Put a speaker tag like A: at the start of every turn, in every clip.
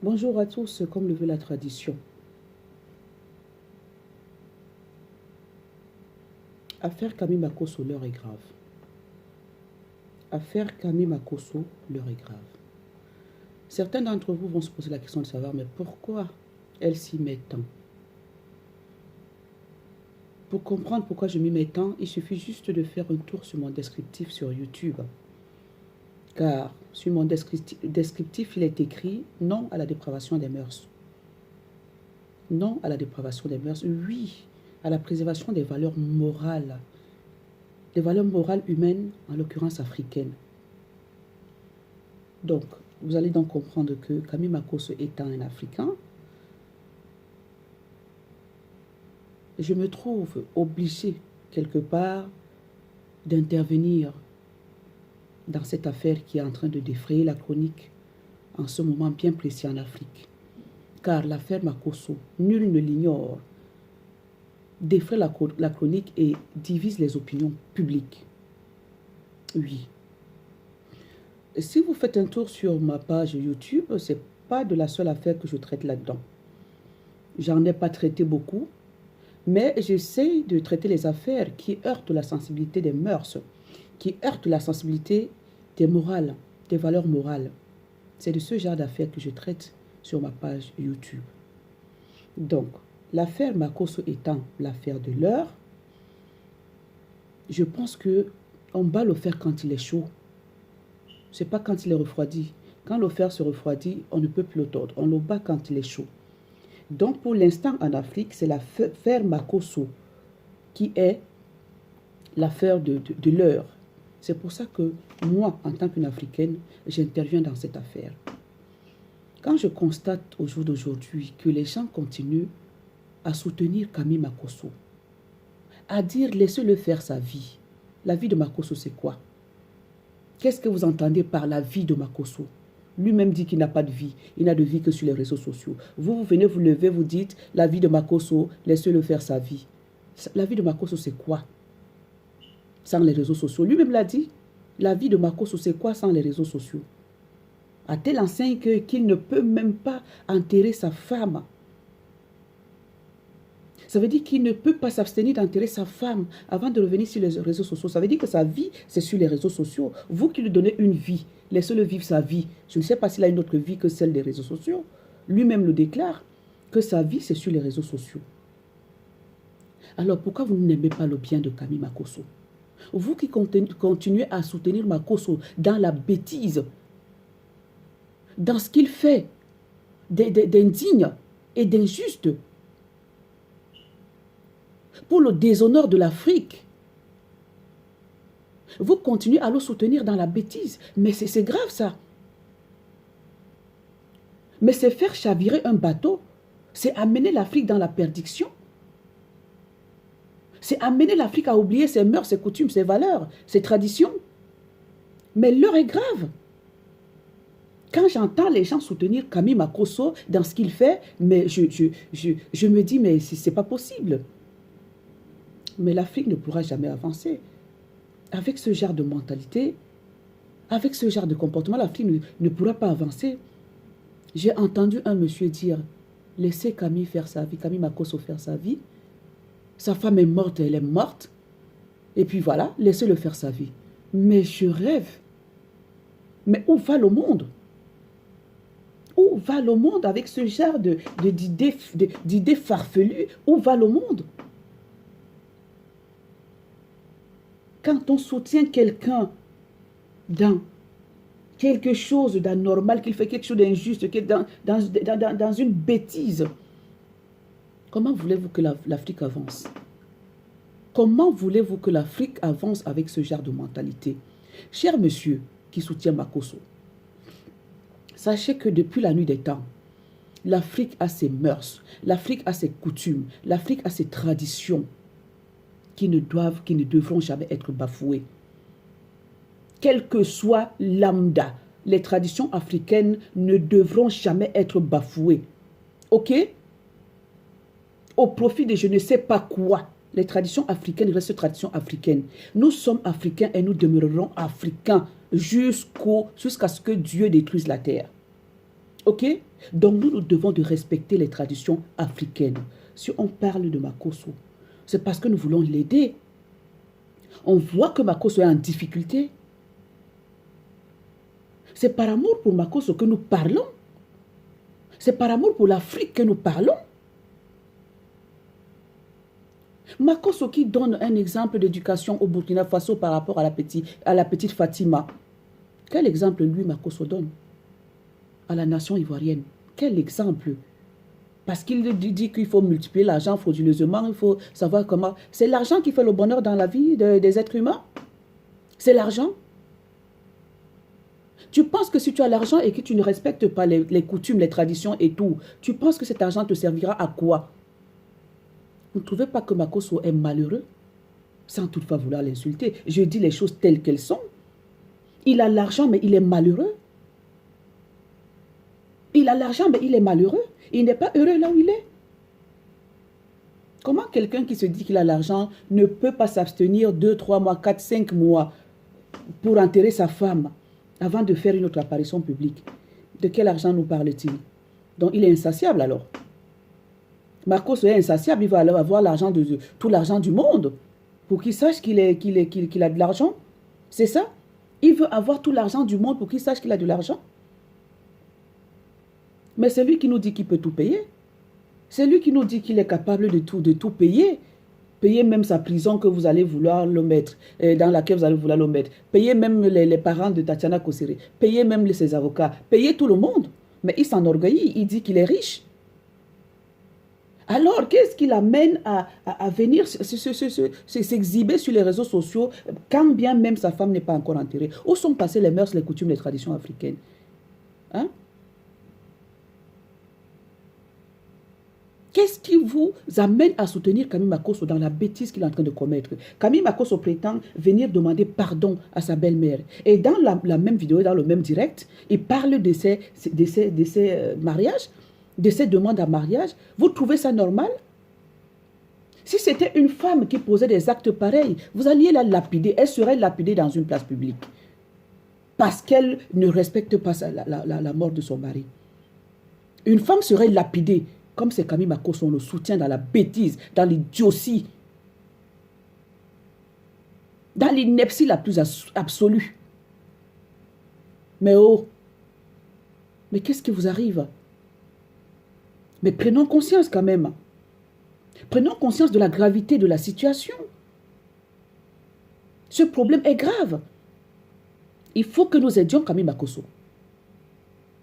A: Bonjour à tous, comme le veut la tradition. Affaire Camille Makosso, l'heure est grave. Affaire Camille Makosso, l'heure est grave. Certains d'entre vous vont se poser la question de savoir, mais pourquoi elle s'y met tant? Pour comprendre pourquoi je m'y mets tant, il suffit juste de faire un tour sur mon descriptif sur YouTube. Car sur mon descriptif, il est écrit « Non à la dépravation des mœurs ». Non à la dépravation des mœurs, oui à la préservation des valeurs morales humaines, en l'occurrence africaines. Donc, vous allez donc comprendre que Camille Makosso étant un Africain, je me trouve obligée, quelque part, d'intervenir dans cette affaire qui est en train de défrayer la chronique en ce moment bien précis en Afrique. Car l'affaire Makosso, nul ne l'ignore, défraie la chronique et divise les opinions publiques. Oui. Et si vous faites un tour sur ma page YouTube, ce n'est pas de la seule affaire que je traite là-dedans. J'en ai pas traité beaucoup, mais j'essaie de traiter les affaires qui heurtent la sensibilité des mœurs, qui heurtent la sensibilité des morales, des valeurs morales. C'est de ce genre d'affaires que je traite sur ma page YouTube. Donc, l'affaire Makosso étant l'affaire de l'heure, je pense qu'on bat le fer quand il est chaud. Ce n'est pas quand il est refroidi. Quand le fer se refroidit, on ne peut plus le tordre. On le bat quand il est chaud. Donc, pour l'instant, en Afrique, c'est l'affaire Makosso qui est l'affaire de l'heure. C'est pour ça que moi, en tant qu'une Africaine, j'interviens dans cette affaire. Quand je constate au jour d'aujourd'hui que les gens continuent à soutenir Camille Makosso, à dire laissez-le faire sa vie. La vie de Makosso, c'est quoi? Qu'est-ce que vous entendez par la vie de Makosso? Lui-même dit qu'il n'a pas de vie. Il n'a de vie que sur les réseaux sociaux. Vous venez vous lever, vous dites la vie de Makosso, laissez-le faire sa vie. La vie de Makosso, c'est quoi? Sans les réseaux sociaux. Lui-même l'a dit. La vie de Makosso, c'est quoi sans les réseaux sociaux? À telle enseigne qu'il ne peut même pas enterrer sa femme. Ça veut dire qu'il ne peut pas s'abstenir d'enterrer sa femme avant de revenir sur les réseaux sociaux. Ça veut dire que sa vie, c'est sur les réseaux sociaux. Vous qui lui donnez une vie, laissez-le vivre sa vie. Je ne sais pas s'il a une autre vie que celle des réseaux sociaux. Lui-même le déclare que sa vie, c'est sur les réseaux sociaux. Alors pourquoi vous n'aimez pas le bien de Camille Makosso? Vous qui continuez à soutenir Makosso dans la bêtise, dans ce qu'il fait d'indigne et d'injuste, pour le déshonneur de l'Afrique. Vous continuez à le soutenir dans la bêtise. Mais c'est grave ça. Mais c'est faire chavirer un bateau. C'est amener l'Afrique dans la perdition. C'est amener l'Afrique à oublier ses mœurs, ses coutumes, ses valeurs, ses traditions. Mais l'heure est grave. Quand j'entends les gens soutenir Camille Makosso dans ce qu'il fait, mais je me dis, mais c'est pas possible. Mais l'Afrique ne pourra jamais avancer. Avec ce genre de mentalité, avec ce genre de comportement, l'Afrique ne pourra pas avancer. J'ai entendu un monsieur dire, laissez Camille faire sa vie, Camille Makosso faire sa vie. Sa femme est morte, elle est morte. Et puis voilà, laissez-le faire sa vie. Mais je rêve. Mais où va le monde? Où va le monde avec ce genre d'idées farfelues? Où va le monde? Quand on soutient quelqu'un dans quelque chose d'anormal, qu'il fait quelque chose d'injuste, dans une bêtise, comment voulez-vous que l'Afrique avance? Comment voulez-vous que l'Afrique avance avec ce genre de mentalité? Cher monsieur qui soutient Makosso, sachez que depuis la nuit des temps, l'Afrique a ses mœurs, l'Afrique a ses coutumes, l'Afrique a ses traditions, qui ne devront jamais être bafouées. Quel que soit lambda, les traditions africaines ne devront jamais être bafouées. Ok? Au profit de je ne sais pas quoi. Les traditions africaines restent traditions africaines. Nous sommes africains et nous demeurerons africains jusqu'à ce que Dieu détruise la terre. Ok? Donc nous devons de respecter les traditions africaines. Si on parle de Makosso, c'est parce que nous voulons l'aider. On voit que Makosso est en difficulté. C'est par amour pour Makosso que nous parlons. C'est par amour pour l'Afrique que nous parlons. Makosso qui donne un exemple d'éducation au Burkina Faso par rapport à la petite Fatima. Quel exemple lui Makosso donne à la nation ivoirienne? Quel exemple? Parce qu'il dit qu'il faut multiplier l'argent frauduleusement, il faut savoir comment. C'est l'argent qui fait le bonheur dans la vie des êtres humains. C'est l'argent. Tu penses que si tu as l'argent et que tu ne respectes pas les coutumes, les traditions et tout, tu penses que cet argent te servira à quoi? Vous ne trouvez pas que Makosso est malheureux? Sans toutefois vouloir l'insulter. Je dis les choses telles qu'elles sont. Il a l'argent, mais il est malheureux. Il a l'argent, mais il est malheureux. Il n'est pas heureux là où il est. Comment quelqu'un qui se dit qu'il a l'argent ne peut pas s'abstenir 2, 3 mois, 4, 5 mois pour enterrer sa femme avant de faire une autre apparition publique? De quel argent nous parle-t-il? Donc il est insatiable alors. Makosso est insatiable, il va alors avoir l'argent tout l'argent du monde pour qu'il sache qu'il a de l'argent. C'est ça? Il veut avoir tout l'argent du monde pour qu'il sache qu'il a de l'argent. Mais c'est lui qui nous dit qu'il peut tout payer. C'est lui qui nous dit qu'il est capable de tout payer. Payer même sa prison que vous allez vouloir le mettre, dans laquelle vous allez vouloir le mettre. Payer même les parents de Tatiana Kossere. Payer même ses avocats. Payer tout le monde. Mais il s'enorgueillit, il dit qu'il est riche. Alors, qu'est-ce qui l'amène à venir s'exhiber sur les réseaux sociaux quand bien même sa femme n'est pas encore enterrée? Où sont passées les mœurs, les coutumes, les traditions africaines? Hein? Qu'est-ce qui vous amène à soutenir Camille Makosso dans la bêtise qu'il est en train de commettre? Camille Makosso prétend venir demander pardon à sa belle-mère. Et dans la même vidéo, dans le même direct, il parle de ses mariages, de ses demandes à mariage. Vous trouvez ça normal? Si c'était une femme qui posait des actes pareils, vous alliez la lapider. Elle serait lapidée dans une place publique. Parce qu'elle ne respecte pas la mort de son mari. Une femme serait lapidée. Comme c'est Camille Makosso, on le soutient dans la bêtise, dans l'idiotie, dans l'ineptie la plus absolue. Mais oh, mais qu'est-ce qui vous arrive? Mais prenons conscience quand même. Prenons conscience de la gravité de la situation. Ce problème est grave. Il faut que nous aidions Camille Makosso.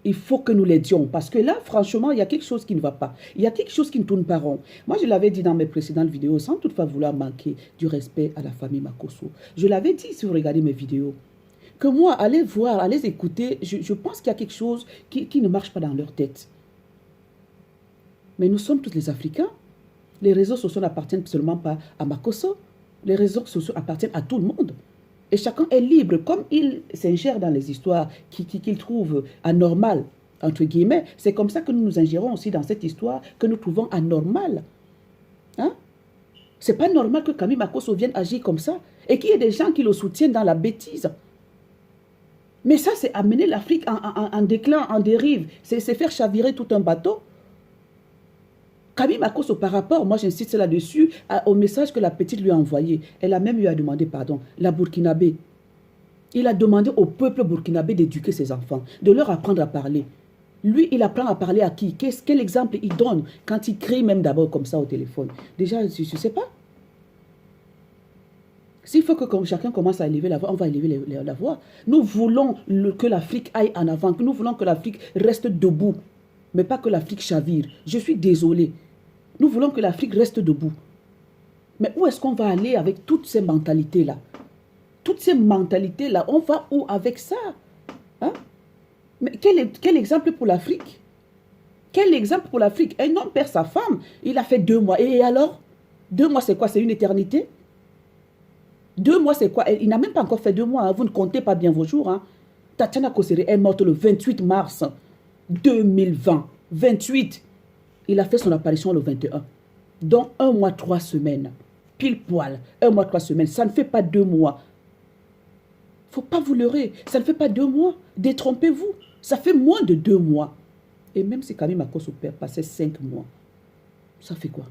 A: Il faut que nous l'aidions parce que là, franchement, il y a quelque chose qui ne va pas. Il y a quelque chose qui ne tourne pas rond. Moi, je l'avais dit dans mes précédentes vidéos, sans toutefois vouloir manquer du respect à la famille Makosso. Je l'avais dit si vous regardez mes vidéos, que moi, allez voir, allez écouter, je pense qu'il y a quelque chose qui ne marche pas dans leur tête. Mais nous sommes tous les Africains. Les réseaux sociaux n'appartiennent seulement pas à Makosso. Les réseaux sociaux appartiennent à tout le monde. Et chacun est libre, comme il s'ingère dans les histoires qu'il trouve anormales, entre guillemets. C'est comme ça que nous nous ingérons aussi dans cette histoire que nous trouvons anormale. Hein? C'est pas normal que Camille Makosso vienne agir comme ça et qu'il y ait des gens qui le soutiennent dans la bêtise. Mais ça, c'est amener l'Afrique en déclin, en dérive. C'est faire chavirer tout un bateau. Camille Makosso, par rapport, moi j'insiste là-dessus, au message que la petite lui a envoyé, elle a même eu à demander pardon, la Burkinabé. Il a demandé au peuple burkinabé d'éduquer ses enfants, de leur apprendre à parler. Lui, il apprend à parler à qui? Quel exemple il donne quand il crie même d'abord comme ça au téléphone? Déjà, je ne sais pas. S'il faut que chacun commence à élever la voix, on va élever la voix. Nous voulons que l'Afrique aille en avant, nous voulons que l'Afrique reste debout, mais pas que l'Afrique chavire. Je suis désolée. Nous voulons que l'Afrique reste debout. Mais où est-ce qu'on va aller avec toutes ces mentalités-là? Toutes ces mentalités-là, on va où avec ça? Hein? Mais quel exemple pour l'Afrique? Quel exemple pour l'Afrique? Un homme perd sa femme, il a fait 2 mois. Et alors? 2 mois, c'est quoi? C'est une éternité? 2 mois, c'est quoi? Il n'a même pas encore fait 2 mois. Hein. Vous ne comptez pas bien vos jours. Hein. Tatiana Kossere est morte le 28 mars 2020. 28. Il a fait son apparition le 21. Donc 1 mois, 3 semaines. Pile poil. 1 mois, 3 semaines. Ça ne fait pas 2 mois. Il ne faut pas vous leurrer. Ça ne fait pas 2 mois. Détrompez-vous. Ça fait moins de 2 mois. Et même si Camille Makosso père passait 5 mois, ça fait quoi?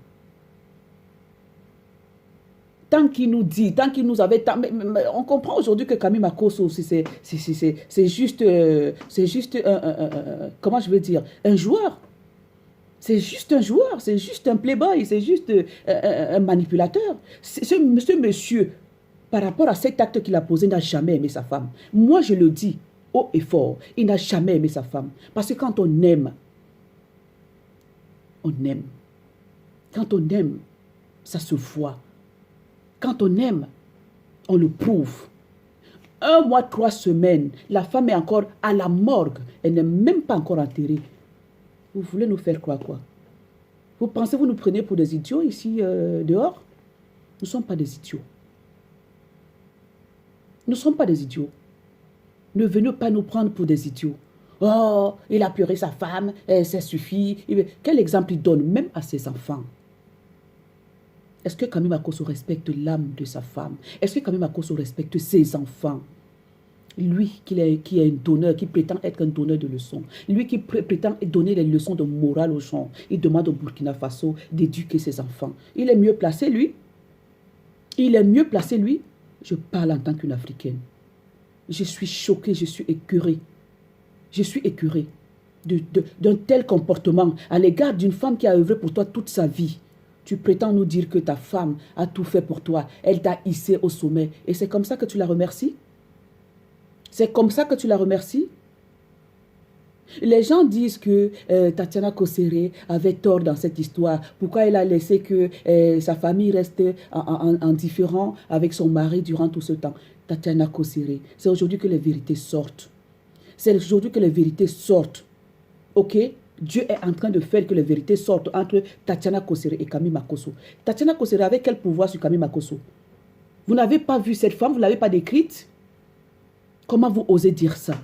A: Tant qu'il nous dit, tant qu'il nous avait... mais on comprend aujourd'hui que Camille Makosso, c'est juste, comment je veux dire, un joueur. C'est juste un joueur, c'est juste un playboy, c'est juste un manipulateur. Ce monsieur, par rapport à cet acte qu'il a posé, n'a jamais aimé sa femme. Moi, je le dis haut et fort, il n'a jamais aimé sa femme. Parce que quand on aime, on aime. Quand on aime, ça se voit. Quand on aime, on le prouve. 1 mois, 3 semaines, la femme est encore à la morgue. Elle n'est même pas encore enterrée. Vous voulez nous faire croire quoi? Vous pensez que vous nous prenez pour des idiots ici dehors? Nous ne sommes pas des idiots. Nous ne sommes pas des idiots. Ne venez pas nous prendre pour des idiots. Oh, il a pleuré sa femme, ça suffit. Quel exemple il donne même à ses enfants? Est-ce que Camille Makosso respecte l'âme de sa femme? Est-ce que Camille Makosso respecte ses enfants? Lui qui est un donneur, qui prétend être un donneur de leçons. Lui qui prétend donner des leçons de morale aux gens. Il demande au Burkina Faso d'éduquer ses enfants. Il est mieux placé, lui. Il est mieux placé, lui. Je parle en tant qu'une Africaine. Je suis choquée, je suis écœurée. Je suis écœurée d'un tel comportement à l'égard d'une femme qui a œuvré pour toi toute sa vie. Tu prétends nous dire que ta femme a tout fait pour toi. Elle t'a hissé au sommet. Et c'est comme ça que tu la remercies? C'est comme ça que tu la remercies? Les gens disent que Tatiana Kossere avait tort dans cette histoire. Pourquoi elle a laissé que sa famille reste en différend avec son mari durant tout ce temps? Tatiana Kossere, c'est aujourd'hui que les vérités sortent. C'est aujourd'hui que les vérités sortent. Ok? Dieu est en train de faire que les vérités sortent entre Tatiana Kossere et Camille Makosso. Tatiana Kossere avait quel pouvoir sur Camille Makosso? Vous n'avez pas vu cette femme, vous ne l'avez pas décrite? Comment vous osez dire ça?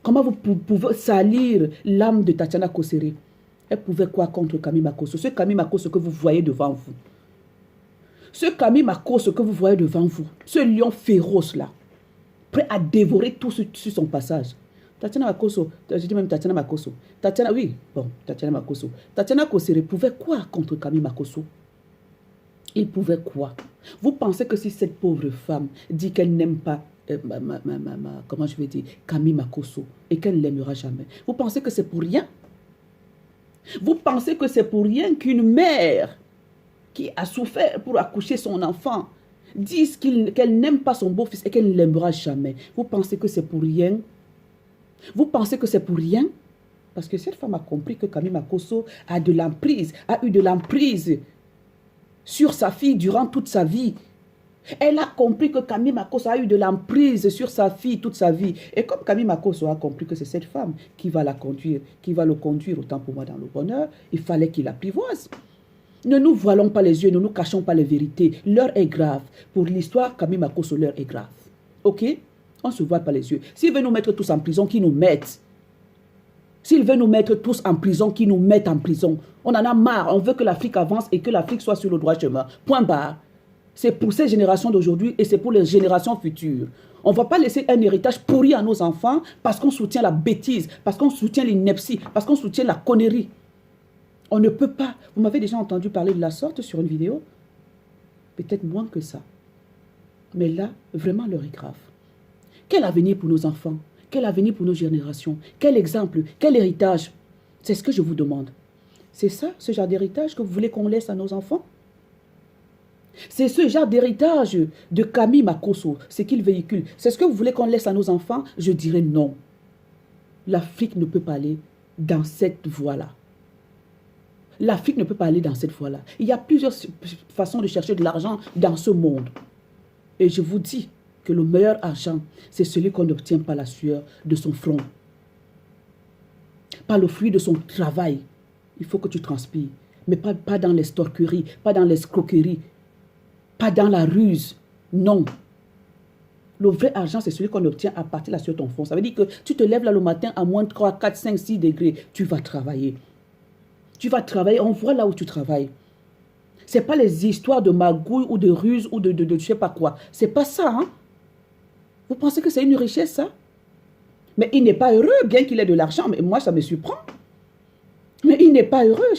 A: Comment vous pouvez salir l'âme de Tatiana Kossere? Elle pouvait quoi contre Camille Makosso? Ce Camille Makosso que vous voyez devant vous. Ce Camille Makosso que vous voyez devant vous. Ce lion féroce là. Prêt à dévorer tout sur son passage. Tatiana Makosso, je dis même Tatiana Makosso. Tatiana, oui, bon, Tatiana Makosso. Tatiana Kossere pouvait quoi contre Camille Makosso? Il pouvait quoi? Vous pensez que si cette pauvre femme dit qu'elle n'aime pas, comment je vais dire, Camille Makosso, et qu'elle ne l'aimera jamais, vous pensez que c'est pour rien? Vous pensez que c'est pour rien qu'une mère qui a souffert pour accoucher son enfant dise qu'elle n'aime pas son beau-fils et qu'elle ne l'aimera jamais? Vous pensez que c'est pour rien? Vous pensez que c'est pour rien? Parce que cette femme a compris que Camille Makosso a eu de l'emprise sur sa fille durant toute sa vie. Elle a compris que Camille Makosso a eu de l'emprise sur sa fille toute sa vie. Et comme Camille Makosso a compris que c'est cette femme qui va la conduire, qui va le conduire autant pour moi dans le bonheur, il fallait qu'il l'apprivoise. Ne nous voilons pas les yeux, ne nous cachons pas les vérités. L'heure est grave. Pour l'histoire, Camille Makosso, l'heure est grave. Ok? On ne se voit pas les yeux. S'il veut nous mettre tous en prison, qu'il nous mette. S'il veut nous mettre tous en prison, qu'il nous mette en prison. On en a marre. On veut que l'Afrique avance et que l'Afrique soit sur le droit chemin. Point barre. C'est pour ces générations d'aujourd'hui et c'est pour les générations futures. On ne va pas laisser un héritage pourri à nos enfants parce qu'on soutient la bêtise, parce qu'on soutient l'ineptie, parce qu'on soutient la connerie. On ne peut pas. Vous m'avez déjà entendu parler de la sorte sur une vidéo? Peut-être moins que ça. Mais là, vraiment, l'heure est grave. Quel avenir pour nos enfants? Quel avenir pour nos générations? Quel exemple? Quel héritage? C'est ce que je vous demande. C'est ça, ce genre d'héritage que vous voulez qu'on laisse à nos enfants? C'est ce genre d'héritage de Camille Makosso, ce qu'il véhicule. C'est ce que vous voulez qu'on laisse à nos enfants? Je dirais non. L'Afrique ne peut pas aller dans cette voie-là. L'Afrique ne peut pas aller dans cette voie-là. Il y a plusieurs façons de chercher de l'argent dans ce monde. Et je vous dis que le meilleur argent, c'est celui qu'on n'obtient par la sueur de son front. Par le fruit de son travail. Il faut que tu transpires. Mais pas dans l'estorquerie, pas dans l'escroquerie, pas dans la ruse. Non. Le vrai argent, c'est celui qu'on obtient à partir de la sueur de ton front. Ça veut dire que tu te lèves là le matin à moins de 3, 4, 5, 6 degrés. Tu vas travailler. Tu vas travailler, on voit là où tu travailles. Ce n'est pas les histoires de magouille ou de ruse ou de je ne sais pas quoi. Ce n'est pas ça. Hein? Vous pensez que c'est une richesse, ça? Mais il n'est pas heureux, bien qu'il ait de l'argent. Mais moi, ça me surprend. Mais il n'est pas heureux.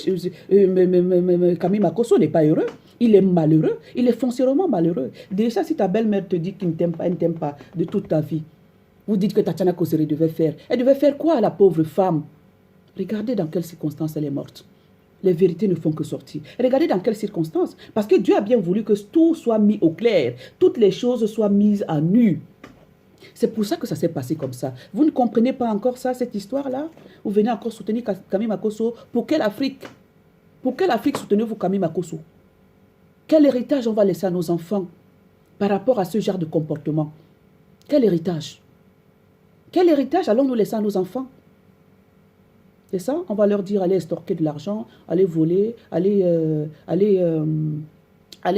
A: Camille Makosso n'est pas heureux. Il est malheureux. Il est foncièrement malheureux. Déjà, si ta belle-mère te dit qu'il ne t'aime pas, elle ne t'aime pas de toute ta vie, vous dites que Tatiana Kosere devait faire. Elle devait faire quoi, la pauvre femme? Regardez dans quelles circonstances elle est morte. Les vérités ne font que sortir. Regardez dans quelles circonstances. Parce que Dieu a bien voulu que tout soit mis au clair. Toutes les choses soient mises à nu. C'est pour ça que ça s'est passé comme ça. Vous ne comprenez pas encore ça, cette histoire-là? Vous venez encore soutenir Camille Makosso. Pour quelle Afrique? Pour quelle Afrique soutenez-vous Camille Makosso? Quel héritage on va laisser à nos enfants par rapport à ce genre de comportement? Quel héritage? Quel héritage allons-nous laisser à nos enfants? C'est ça? On va leur dire, allez estorquer de l'argent, allez voler, allez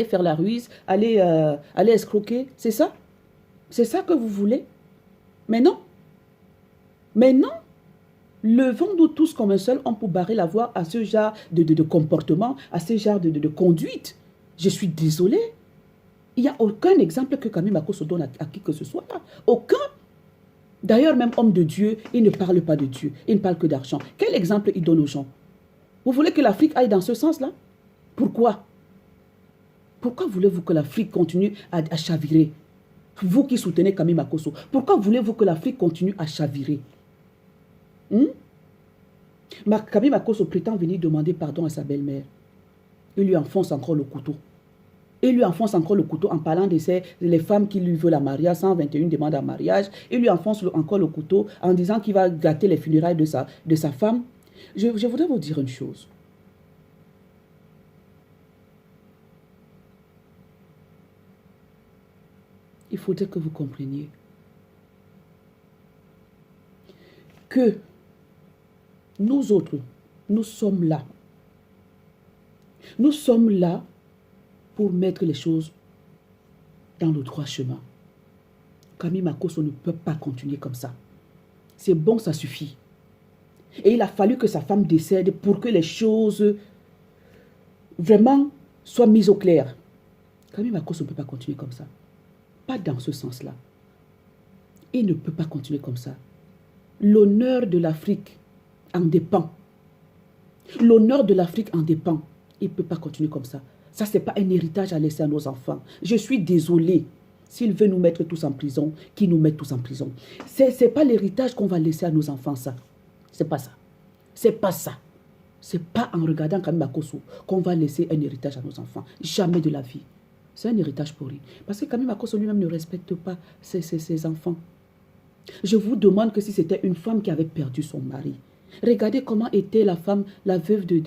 A: faire la ruse, allez escroquer. C'est ça? C'est ça que vous voulez? Mais non. Mais non. Levons-nous tous comme un seul homme pour barrer la voie à ce genre de comportement, à ce genre de conduite. Je suis désolée. Il n'y a aucun exemple que Camille Makosso donne à qui que ce soit. Aucun. D'ailleurs, même homme de Dieu, il ne parle pas de Dieu. Il ne parle que d'argent. Quel exemple il donne aux gens? Vous voulez que l'Afrique aille dans ce sens-là? Pourquoi? Pourquoi voulez-vous que l'Afrique continue à chavirer? Vous qui soutenez Camille Makosso, pourquoi voulez-vous que l'Afrique continue à chavirer? Camille Makosso prétend venir demander pardon à sa belle-mère. Il lui enfonce encore le couteau. Il lui enfonce encore le couteau en parlant de les femmes qui lui veulent la mariage, 121 demandes en mariage. Il lui enfonce encore le couteau en disant qu'il va gâter les funérailles de sa femme. Je voudrais vous dire une chose. Il faudrait que vous compreniez que nous autres, nous sommes là. Nous sommes là pour mettre les choses dans le droit chemin. Camille Makosso ne peut pas continuer comme ça. C'est bon, ça suffit. Et il a fallu que sa femme décède pour que les choses vraiment soient mises au clair. Camille Makosso ne peut pas continuer comme ça. Pas dans ce sens-là. Il ne peut pas continuer comme ça. L'honneur de l'Afrique en dépend. L'honneur de l'Afrique en dépend. Il ne peut pas continuer comme ça. Ça, ce n'est pas un héritage à laisser à nos enfants. Je suis désolée. S'il veut nous mettre tous en prison, qu'il nous mette tous en prison. Ce n'est pas l'héritage qu'on va laisser à nos enfants, ça. C'est pas ça. C'est pas ça. C'est pas en regardant Camille Makosso qu'on va laisser un héritage à nos enfants. Jamais de la vie. C'est un héritage pour lui. Parce que Camille Makosso lui-même ne respecte pas ses enfants. Je vous demande que si c'était une femme qui avait perdu son mari, regardez comment était la femme, la veuve de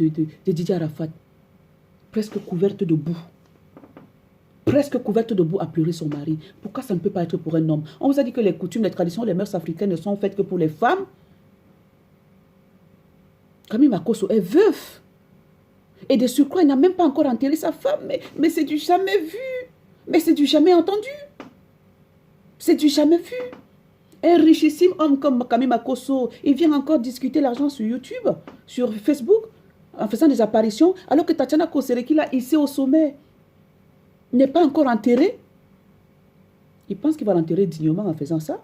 A: Didier Arafat. Presque couverte de boue. Presque couverte de boue à pleurer son mari. Pourquoi ça ne peut pas être pour un homme? On vous a dit que les coutumes, les traditions, les mœurs africaines ne sont faites que pour les femmes. Camille Makosso est veuf. Et de surcroît, il n'a même pas encore enterré sa femme. Mais c'est du jamais vu. Mais c'est du jamais entendu. C'est du jamais vu. Un richissime homme comme Camille Makosso, il vient encore discuter l'argent sur YouTube, sur Facebook, en faisant des apparitions, alors que Tatiana Kosere, qui l'a hissé au sommet, n'est pas encore enterré. Il pense qu'il va l'enterrer dignement en faisant ça.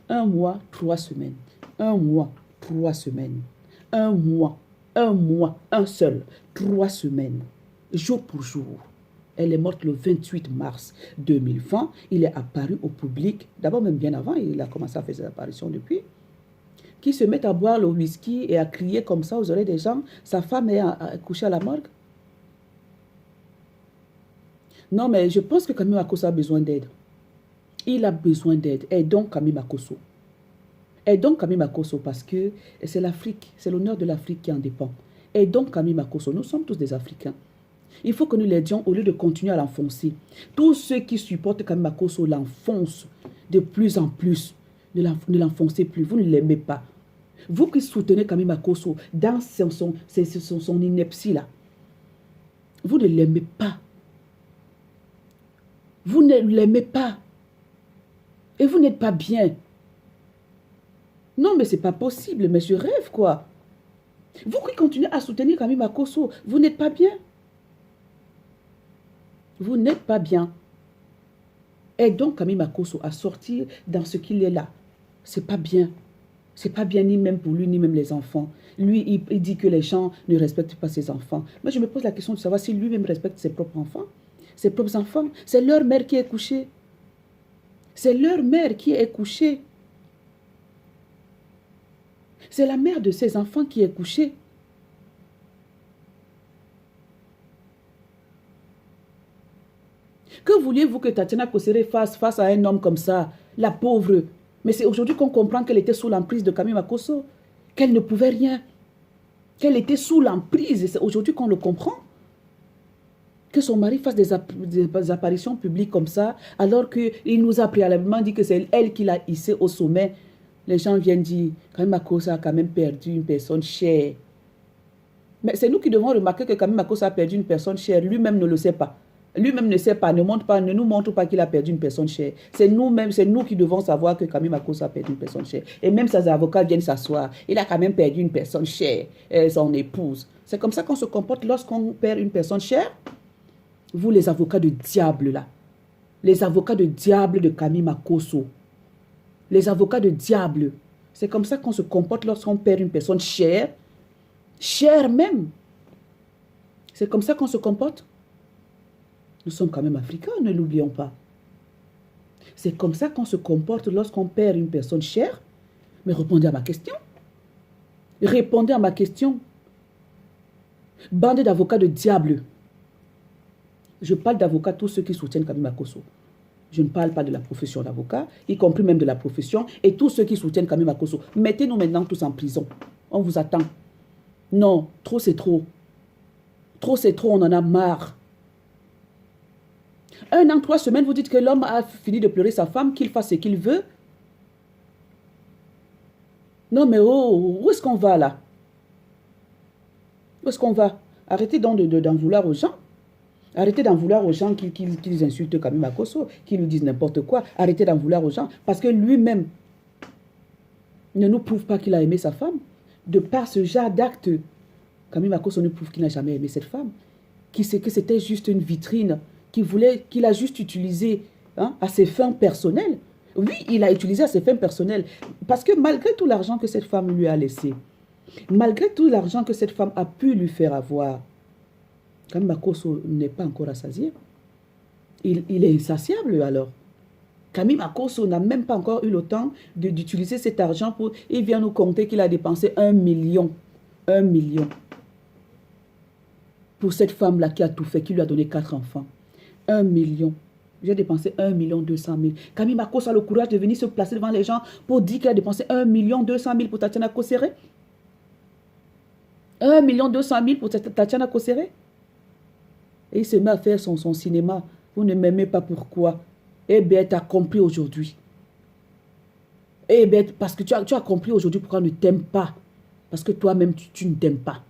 A: 1 mois, 3 semaines. 1 mois, 3 semaines. 1 mois, 1 mois, un seul. 3 semaines. Jour pour jour. Elle est morte le 28 mars 2020. Il est apparu au public, d'abord même bien avant, il a commencé à faire ses apparitions depuis, qui se met à boire le whisky et à crier comme ça aux oreilles des gens. Sa femme est couchée à la morgue. Non, mais je pense que Camille Makosso a besoin d'aide. Il a besoin d'aide. Aidons Camille Makosso. Aidons Camille Makosso parce que c'est l'Afrique, c'est l'honneur de l'Afrique qui en dépend. Aidons Camille Makosso. Nous sommes tous des Africains. Il faut que nous l'aidions au lieu de continuer à l'enfoncer. Tous ceux qui supportent Camille Makosso l'enfoncent de plus en plus. Ne l'enfoncez plus. Vous ne l'aimez pas. Vous qui soutenez Camille Makosso dans son ineptie là, vous ne l'aimez pas. Vous ne l'aimez pas. Et vous n'êtes pas bien. Non, mais c'est pas possible. Mais je rêve, quoi. Vous qui continuez à soutenir Camille Makosso, vous n'êtes pas bien. Vous n'êtes pas bien. Aidons Camille Makosso à sortir dans ce qu'il est là. C'est pas bien. C'est pas bien ni même pour lui, ni même les enfants. Lui, il dit que les gens ne respectent pas ses enfants. Moi, je me pose la question de savoir si lui-même respecte ses propres enfants. Ses propres enfants. C'est leur mère qui est couchée. C'est leur mère qui est couchée. C'est la mère de ses enfants qui est couchée. Que vouliez-vous que Tatiana Kosere fasse face à un homme comme ça, la pauvre? Mais c'est aujourd'hui qu'on comprend qu'elle était sous l'emprise de Camille Makosso, qu'elle ne pouvait rien, qu'elle était sous l'emprise. Et c'est aujourd'hui qu'on le comprend. Que son mari fasse des apparitions publiques comme ça, alors qu'il nous a préalablement dit que c'est elle qui l'a hissé au sommet. Les gens viennent dire, Camille Makosso a quand même perdu une personne chère. Mais c'est nous qui devons remarquer que Camille Makosso a perdu une personne chère. Lui-même ne le sait pas. Lui-même ne sait pas, ne nous montre pas qu'il a perdu une personne chère. C'est nous-mêmes, c'est nous qui devons savoir que Camille Makosso a perdu une personne chère. Et même ses avocats viennent s'asseoir. Il a quand même perdu une personne chère, son épouse. C'est comme ça qu'on se comporte lorsqu'on perd une personne chère. Vous, les avocats de diable, là. Les avocats de diable de Camille Makosso. Les avocats de diable. C'est comme ça qu'on se comporte lorsqu'on perd une personne chère. Chère même. C'est comme ça qu'on se comporte. Nous sommes quand même africains, ne l'oublions pas. C'est comme ça qu'on se comporte lorsqu'on perd une personne chère. Mais répondez à ma question. Répondez à ma question. Bande d'avocats de diable. Je parle d'avocats, tous ceux qui soutiennent Camille Makosso. Je ne parle pas de la profession d'avocat, y compris même de la profession, et tous ceux qui soutiennent Camille Makosso. Mettez-nous maintenant tous en prison. On vous attend. Non, trop c'est trop. Trop c'est trop, on en a marre. 1 an, 3 semaines, vous dites que l'homme a fini de pleurer sa femme, qu'il fasse ce qu'il veut. Non mais oh, où est-ce qu'on va là? Où est-ce qu'on va? Arrêtez donc d'en vouloir aux gens. Arrêtez d'en vouloir aux gens qu'ils insultent Camille Makosso, qu'ils nous disent n'importe quoi. Arrêtez d'en vouloir aux gens. Parce que lui-même ne nous prouve pas qu'il a aimé sa femme. De par ce genre d'acte, Camille Makosso nous prouve qu'il n'a jamais aimé cette femme. Que c'était juste une vitrine qu'il a juste utilisé à ses fins personnelles. Oui, il a utilisé à ses fins personnelles. Parce que malgré tout l'argent que cette femme lui a laissé, malgré tout l'argent que cette femme a pu lui faire avoir, Camille Makosso n'est pas encore rassasié. Il est insatiable alors. Camille Makosso n'a même pas encore eu le temps d'utiliser cet argent pour... Il vient nous compter qu'il a dépensé 1 million. 1 million. Pour cette femme-là qui a tout fait, qui lui a donné 4 enfants. 1 million. J'ai dépensé 1 200 000. Camille Makosso a le courage de venir se placer devant les gens pour dire qu'il a dépensé 1 200 000 pour Tatiana Kosere. 1 200 000 pour Tatiana Kosere. Et il se met à faire son cinéma. Vous ne m'aimez pas, pourquoi? Eh bien, tu as compris aujourd'hui. Eh bien, parce que tu as compris aujourd'hui pourquoi on ne t'aime pas. Parce que toi-même, tu ne t'aimes pas.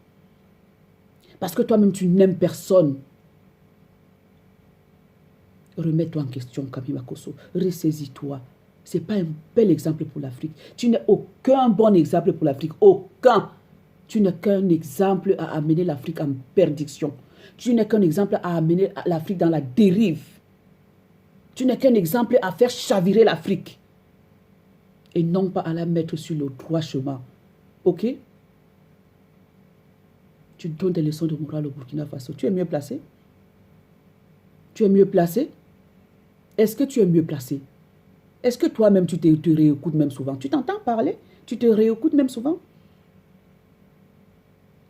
A: Parce que toi-même, tu n'aimes personne. Remets-toi en question, Camille Makosso. Ressaisis-toi. Ce n'est pas un bel exemple pour l'Afrique. Tu n'es aucun bon exemple pour l'Afrique. Aucun. Tu n'es qu'un exemple à amener l'Afrique en perdition. Tu n'es qu'un exemple à amener l'Afrique dans la dérive. Tu n'es qu'un exemple à faire chavirer l'Afrique. Et non pas à la mettre sur le droit chemin. Ok? Tu donnes des leçons de morale au Burkina Faso. Tu es mieux placé? Tu es mieux placé? Est-ce que tu es mieux placé? Est-ce que toi-même tu te réécoutes même souvent? Tu t'entends parler? Tu te réécoutes même souvent?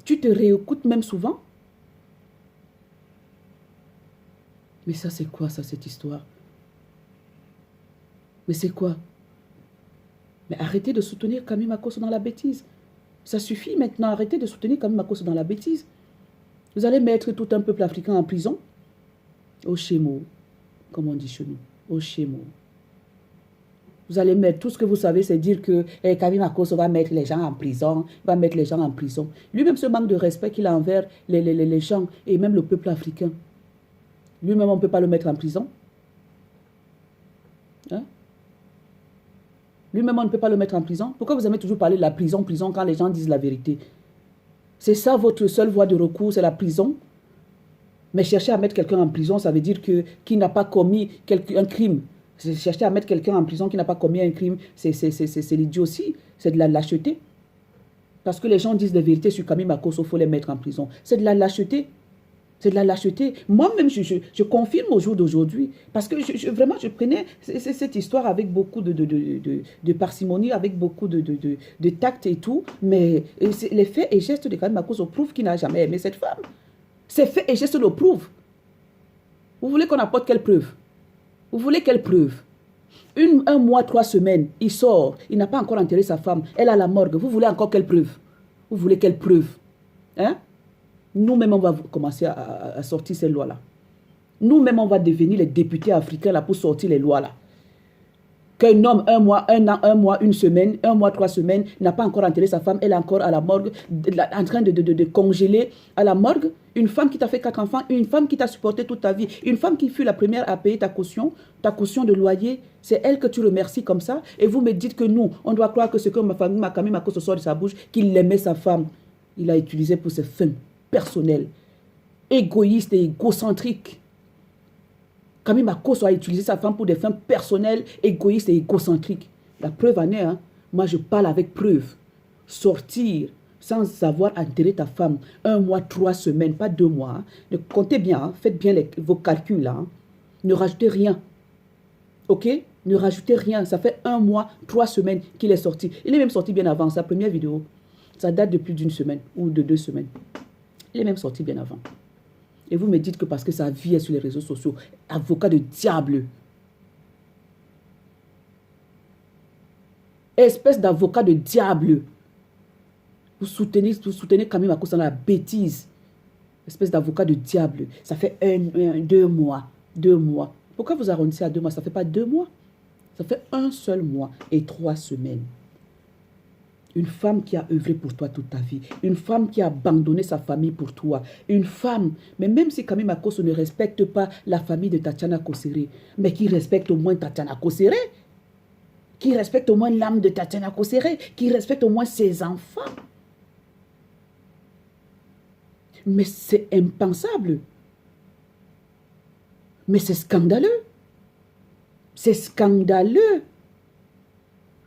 A: Tu te réécoutes même souvent? Mais ça c'est quoi ça, cette histoire? Mais c'est quoi? Mais arrêtez de soutenir Camille Makosso dans la bêtise. Ça suffit maintenant, arrêtez de soutenir Camille Makosso dans la bêtise. Vous allez mettre tout un peuple africain en prison? Au chémo, comme on dit chez nous, au chémo. Vous allez mettre, tout ce que vous savez, c'est dire que Camille Makosso va mettre les gens en prison, va mettre les gens en prison. Lui-même, ce manque de respect qu'il a envers les gens et même le peuple africain. Lui-même, on ne peut pas le mettre en prison. Hein? Lui-même, on ne peut pas le mettre en prison. Pourquoi vous aimez toujours parler de la prison, quand les gens disent la vérité? C'est ça votre seule voie de recours, c'est la prison? Mais chercher à mettre quelqu'un en prison, ça veut dire qu'il n'a pas commis un crime. Chercher à mettre quelqu'un en prison qui n'a pas commis un crime, c'est l'idiotie, c'est de la lâcheté. Parce que les gens disent la vérité sur Camille Makosso, il faut les mettre en prison. C'est de la lâcheté. C'est de la lâcheté. Moi-même, je confirme au jour d'aujourd'hui. Parce que vraiment, je prenais cette histoire avec beaucoup de parcimonie, avec beaucoup de tact et tout. Mais les faits et gestes de Camille Makosso prouvent qu'il n'a jamais aimé cette femme. Ces faits et gestes le prouvent. Vous voulez qu'on apporte quelle preuve? Vous voulez quelle preuve? Un mois, 3 semaines, il sort, il n'a pas encore enterré sa femme, elle a la morgue. Vous voulez encore quelle preuve? Vous voulez quelle preuve? Hein? Nous-mêmes, on va commencer à sortir ces lois-là. Nous-mêmes, on va devenir les députés africains là pour sortir les lois-là. Qu'un homme, un mois, un an, un mois, une semaine, un mois, 3 semaines, n'a pas encore enterré sa femme, elle est encore à la morgue, en train de congeler à la morgue. Une femme qui t'a fait 4 enfants, une femme qui t'a supporté toute ta vie, une femme qui fut la première à payer ta caution de loyer, c'est elle que tu remercies comme ça. Et vous me dites que nous, on doit croire que ce que ma famille, Camille Makosso sort de sa bouche, qu'il aimait sa femme. Il l'a utilisé pour ses fins personnelles, égoïste et égocentrique. Camille Makosso a utilisé sa femme pour des fins personnelles, égoïstes et égocentriques. La preuve en est, hein? Moi je parle avec preuve. Sortir sans savoir enterrer ta femme, 1 mois, 3 semaines, pas 2 mois. Hein? Comptez bien, hein? Faites bien vos calculs là. Hein? Ne rajoutez rien. Ok? Ne rajoutez rien. Ça fait 1 mois, 3 semaines qu'il est sorti. Il est même sorti bien avant sa première vidéo. Ça date de plus d'1 semaine ou de 2 semaines. Il est même sorti bien avant. Et vous me dites que parce que sa vie est sur les réseaux sociaux, avocat de diable. Espèce d'avocat de diable. Vous soutenez Camille Makosso dans la bêtise. Espèce d'avocat de diable. Ça fait 2 mois. 2 mois. Pourquoi vous arrondissez à 2 mois? Ça ne fait pas 2 mois. Ça fait 1 seul mois et 3 semaines. Une femme qui a œuvré pour toi toute ta vie. Une femme qui a abandonné sa famille pour toi. Une femme, mais même si Camille Makosso ne respecte pas la famille de Tatiana Kossere, mais qui respecte au moins Tatiana Kossere, qui respecte au moins l'âme de Tatiana Kossere, qui respecte au moins ses enfants. Mais c'est impensable. Mais c'est scandaleux. C'est scandaleux.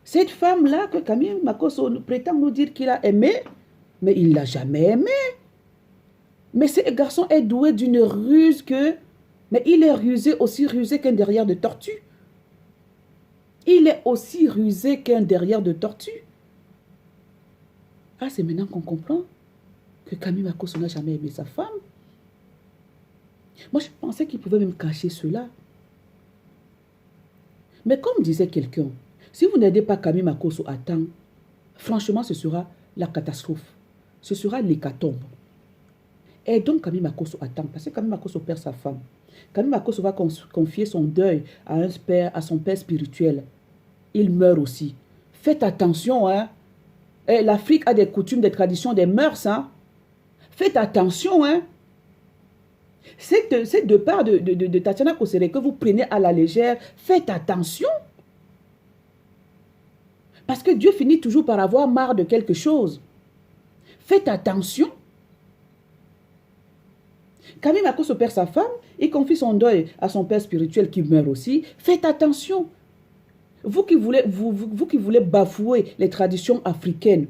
A: Cette femme-là que Camille Makosso prétend nous dire qu'il a aimé, mais il ne l'a jamais aimé. Mais ce garçon est doué d'une ruse que... Mais il est rusé, aussi rusé qu'un derrière de tortue. Il est aussi rusé qu'un derrière de tortue. Ah, c'est maintenant qu'on comprend que Camille Makosso n'a jamais aimé sa femme. Moi, je pensais qu'il pouvait même cacher cela. Mais comme disait quelqu'un, si vous n'aidez pas Camille Makosso à temps, franchement, ce sera la catastrophe. Ce sera l'hécatombe. Aidons Camille Makosso à temps, parce que Camille Makosso perd sa femme. Camille Makosso va confier son deuil à son père spirituel. Il meurt aussi. Faites attention, hein. L'Afrique a des coutumes, des traditions, des mœurs, hein. Faites attention, hein. C'est de part de Tatiana Kossere que vous prenez à la légère. Faites attention. Parce que Dieu finit toujours par avoir marre de quelque chose. Faites attention. Camille Makosso perd sa femme, il confie son deuil à son père spirituel qui meurt aussi. Faites attention. Vous qui voulez bafouer les traditions africaines,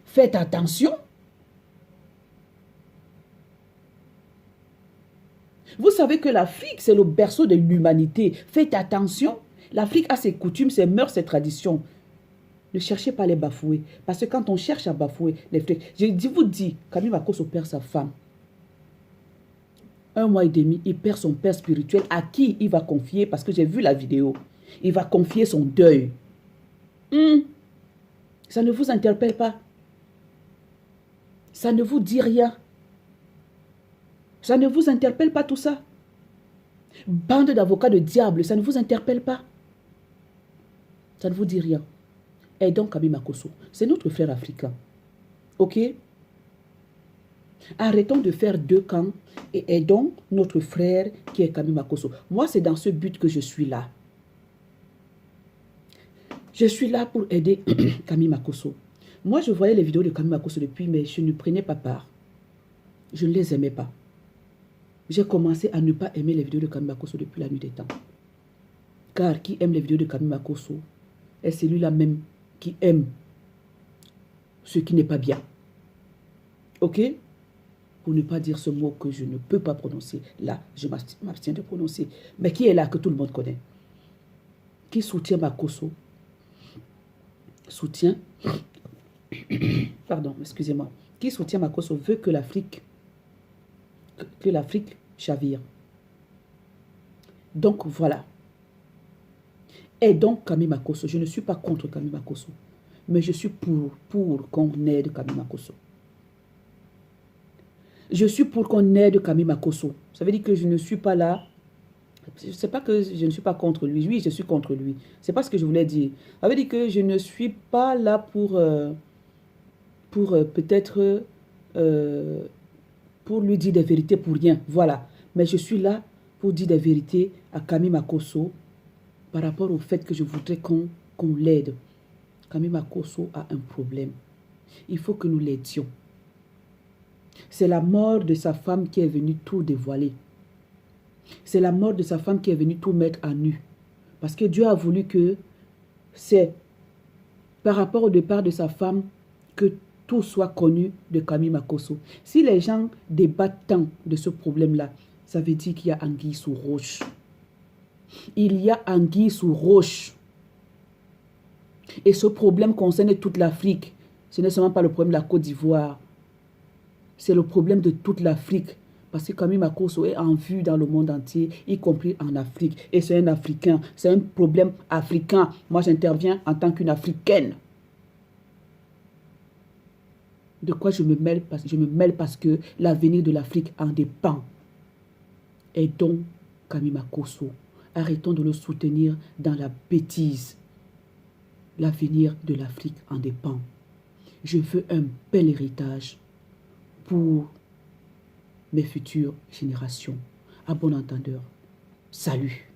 A: faites attention. Vous savez que l'Afrique, c'est le berceau de l'humanité. Faites attention. L'Afrique a ses coutumes, ses mœurs, ses traditions. Ne cherchez pas à les bafouer. Parce que quand on cherche à bafouer les frères, je vous dis, Camille Makosso perd sa femme. 1 mois et demi, il perd son père spirituel à qui il va confier, parce que j'ai vu la vidéo. Il va confier son deuil. Ça ne vous interpelle pas. Ça ne vous dit rien. Ça ne vous interpelle pas tout ça. Bande d'avocats de diable, ça ne vous interpelle pas. Ça ne vous dit rien. Aidons Camille Makosso. C'est notre frère africain. Ok? Arrêtons de faire 2 camps et aidons notre frère qui est Camille Makosso. Moi, c'est dans ce but que je suis là. Je suis là pour aider Camille Makosso. Moi, je voyais les vidéos de Camille Makosso depuis, mais je ne prenais pas part. Je ne les aimais pas. J'ai commencé à ne pas aimer les vidéos de Camille Makosso depuis la nuit des temps. Car qui aime les vidéos de Camille Makosso est celui-là même qui aime ce qui n'est pas bien. Ok? Pour ne pas dire ce mot que je ne peux pas prononcer. Là, je m'abstiens de prononcer. Mais qui est là que tout le monde connaît? Qui soutient Makosso? Soutient... Pardon, excusez-moi. Qui soutient Makosso veut que l'Afrique chavire. Donc, voilà. Et donc, Camille Makosso, je ne suis pas contre Camille Makosso, mais je suis pour qu'on aide Camille Makosso. Je suis pour qu'on aide Camille Makosso. Ça veut dire que je ne suis pas là. Je ne sais pas que je ne suis pas contre lui. Oui, je suis contre lui. C'est pas ce que je voulais dire. Ça veut dire que je ne suis pas là pour peut-être pour lui dire des vérités pour rien. Voilà. Mais je suis là pour dire des vérités à Camille Makosso par rapport au fait que je voudrais qu'on l'aide. Camille Makosso a un problème. Il faut que nous l'aidions. C'est la mort de sa femme qui est venue tout dévoiler. C'est la mort de sa femme qui est venue tout mettre à nu. Parce que Dieu a voulu que c'est par rapport au départ de sa femme que tout soit connu de Camille Makosso. Si les gens débattent tant de ce problème-là, ça veut dire qu'il y a anguille sous roche. Il y a anguille sous roche. Et ce problème concerne toute l'Afrique. Ce n'est seulement pas le problème de la Côte d'Ivoire. C'est le problème de toute l'Afrique. Parce que Camille Makosso est en vue dans le monde entier, y compris en Afrique. Et c'est un Africain. C'est un problème africain. Moi, j'interviens en tant qu'une Africaine. De quoi je me mêle? Je me mêle parce que l'avenir de l'Afrique en dépend. Et donc, Camille Makosso, arrêtons de le soutenir dans la bêtise. L'avenir de l'Afrique en dépend. Je veux un bel héritage pour mes futures générations. À bon entendeur, salut.